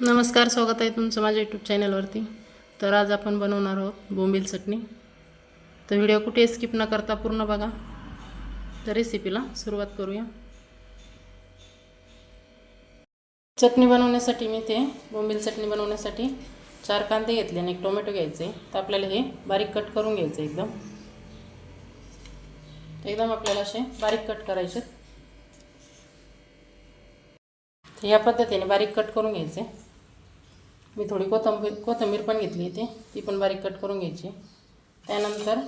नमस्कार, स्वागत आहे तुमचं माझ्या यूट्यूब चॅनलवरती. तर आज आपण बनवणार आहोत बोंबील चटणी. तर व्हिडिओ कुठे स्किप न करता पूर्ण बघा. तर रेसिपीला सुरुवात करूया. चटणी बनवण्यासाठी मी ते बोंबील चटणी बनवण्यासाठी 4 कांदे घेतले आणि 1 टोमॅटो घ्यायचे. तर आपल्याला हे बारीक कट करून घ्यायचे एकदम आपल्याला असे बारीक कट करायचे. तर या पद्धतीने बारीक कट करून घ्यायचे. मी थोडी कोथिंबीर पण घेतली ती पण बारीक कट करून घ्यायची. त्यानंतर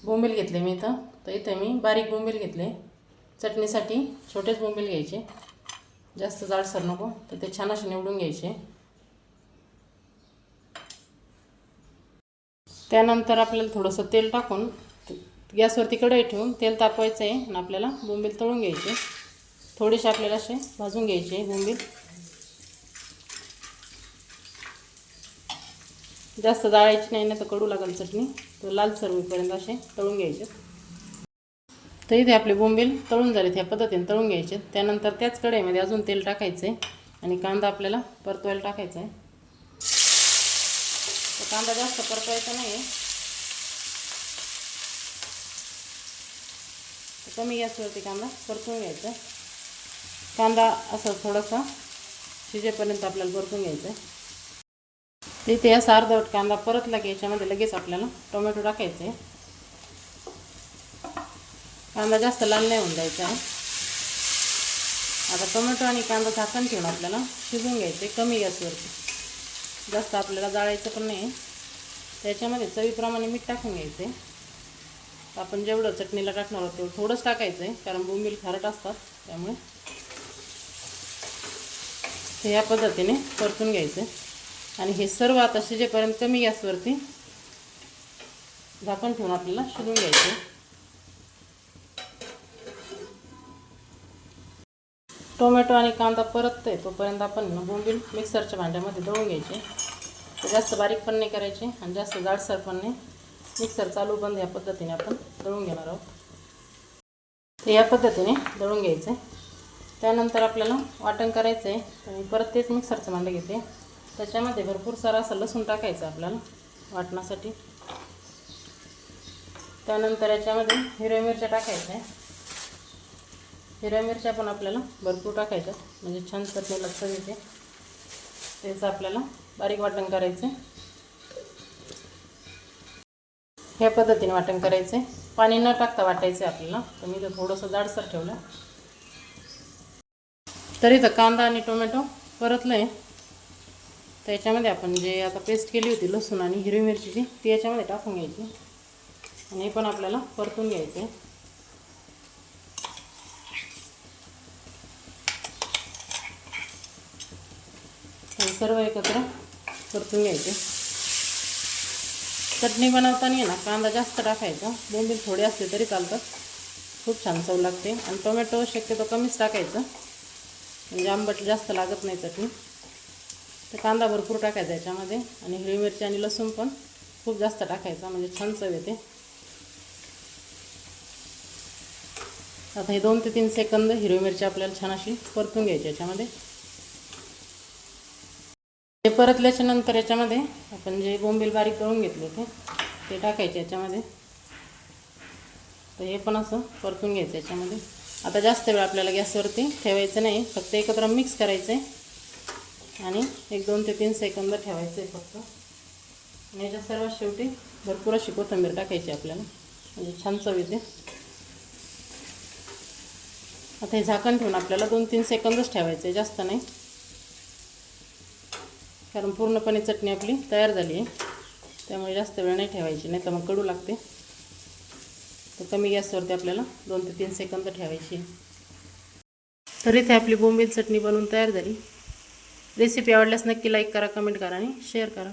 बोंबील घेतले मी तर इथे मी बारीक बोंबील घेतले. चटणीसाठी छोटेच बोंबील घ्यायचे, जास्त जाडसर नको. तर ते छान असे निवडून घ्यायचे. त्यानंतर आपल्याला थोडंसं तेल टाकून गॅसवरती कढई ठेवून तेल तापवायचं आहे आणि आपल्याला बोंबील तळून घ्यायचे. थोडेसे आपल्याला असे भाजून घ्यायचे बोंबील. जास्त जाळायची नाही, नाही तर कडू लागेल चटणी. तर लालसर होईपर्यंत असे तळून घ्यायचे. तर इथे आपले बोंबील तळून झालेत. ह्या पद्धतीने तळून घ्यायचे. त्यानंतर त्याच कढईमध्ये अजून तेल टाकायचं आहे आणि कांदा आपल्याला परतवायला टाकायचा आहे. तर कांदा जास्त परतवायचा नाही आहे, तर कमी गॅसवरती कांदा परतून घ्यायचा. कांदा असं थोडासा शिजेपर्यंत आपल्याला परतून घ्यायचं आहे. इथे असा अर्धवट कांदा परतला की याच्यामध्ये लगेच आपल्याला टोमॅटो टाकायचे. कांदा जास्त लाल नाही होऊन द्यायचा आहे. आता टोमॅटो आणि कांदा झाकण ठेवून आपल्याला शिजवून घ्यायचे कमी गॅसवरती. जास्त आपल्याला जाळायचं पण नाही. त्याच्यामध्ये चवीप्रमाणे मीठ टाकून घ्यायचे. आपण जेवढं चटणीला टाकणार आहोत तेवढं थोडंच टाकायचं आहे, कारण बोंबील खारट असतात त्यामुळे. ते या पद्धतीने परतून घ्यायचे आणि हे सर्व आता शिजेपर्यंत कमी गॅसवरती झाकण ठेवून आपल्याला शिजवून घ्यायचे. टोमॅटो आणि कांदा परततोय तोपर्यंत आपण बोंबील मिक्सरच्या भांड्यामध्ये दळून घ्यायचे. जास्त बारीक पण नाही करायचे आणि जास्त जाडसर पण नाही. मिक्सर चालू बंद या पद्धतीने आपण दळून घेणार आहोत. तर या पद्धतीने दळून घ्यायचे. त्यानंतर आपल्याला वाटण करायचं आहे. तर मी परत तेच मिक्सरचं भांडं घेते. त्याच्यामध्ये भरपूर सारा असं लसूण टाकायचं आपल्याला वाटणासाठी. त्यानंतर याच्यामध्ये हिरव्या मिरच्या टाकायच्या. हिरव्या मिरच्या पण आपल्याला भरपूर टाकायच्या, म्हणजे छान चटणीला चव येते. त्याचं आपल्याला बारीक वाटण करायचं. ह्या पद्धतीने वाटण करायचं. पाणी न टाकता वाटायचं आपल्याला. तर मी तर थोडंसं जाडसर ठेवलं. तरी तर कांदा आणि टोमॅटो परतलं आहे. त्याच्यामध्ये आपण जे आता पेस्ट केली होती लसूण आणि हिरवी मिरचीची ती याच्यामध्ये टाकून घ्यायची आणि हे पण आपल्याला परतून घ्यायचं आहे. हे सर्व एकत्र परतून घ्यायचे. चटणी बनवताना ना कांदा जास्त टाकायचा. बोंबील थोडे असले तरी चालतात, खूप छान चव लागते. आणि टोमॅटो शक्यतो कमीच टाकायचं, म्हणजे आंबट जास्त लागत नाही चटणी. तर कांदा भरपूर टाकायचा याच्यामध्ये आणि हिरवी मिरची आणि लसूण पण खूप जास्त टाकायचा, म्हणजे छान चव येते. आता हे 2 ते 3 सेकंद हिरवी मिरची आपल्याला छान अशी परतून घ्यायची याच्यामध्ये. हे परतल्याच्या नंतर याच्यामध्ये आपण जे बोंबील बारीक करून घेतले ते टाकायचे याच्यामध्ये. तर हे पण असं परतून घ्यायचं याच्यामध्ये. आता जास्त वेळ आपल्याला गॅसवरती ठेवायचं नाही, फक्त एकत्र मिक्स करायचं आहे आणि 1 2 ते 3 सेकंद ठेवायचं आहे फक्त. आणि याच्या सर्वात शेवटी भरपूर अशी कोथिंबीर टाकायची आपल्याला, म्हणजे छान चव येते. आता हे झाकण ठेवून आपल्याला 2 3 सेकंदच ठेवायचं आहे, जास्त नाही, कारण पूर्णपणे चटणी आपली तयार झाली आहे. त्यामुळे जास्त वेळ नाही ठेवायची, नाही तर मग कडू लागते. तर कमी गॅसवरती आपल्याला 2 ते 3 सेकंद ठेवायची. तर इथे आपली बोंबील चटणी बनवून तयार झाली. रेसिपी आवडल्यास नक्की लाईक करा, कमेंट करा आणि शेअर करा.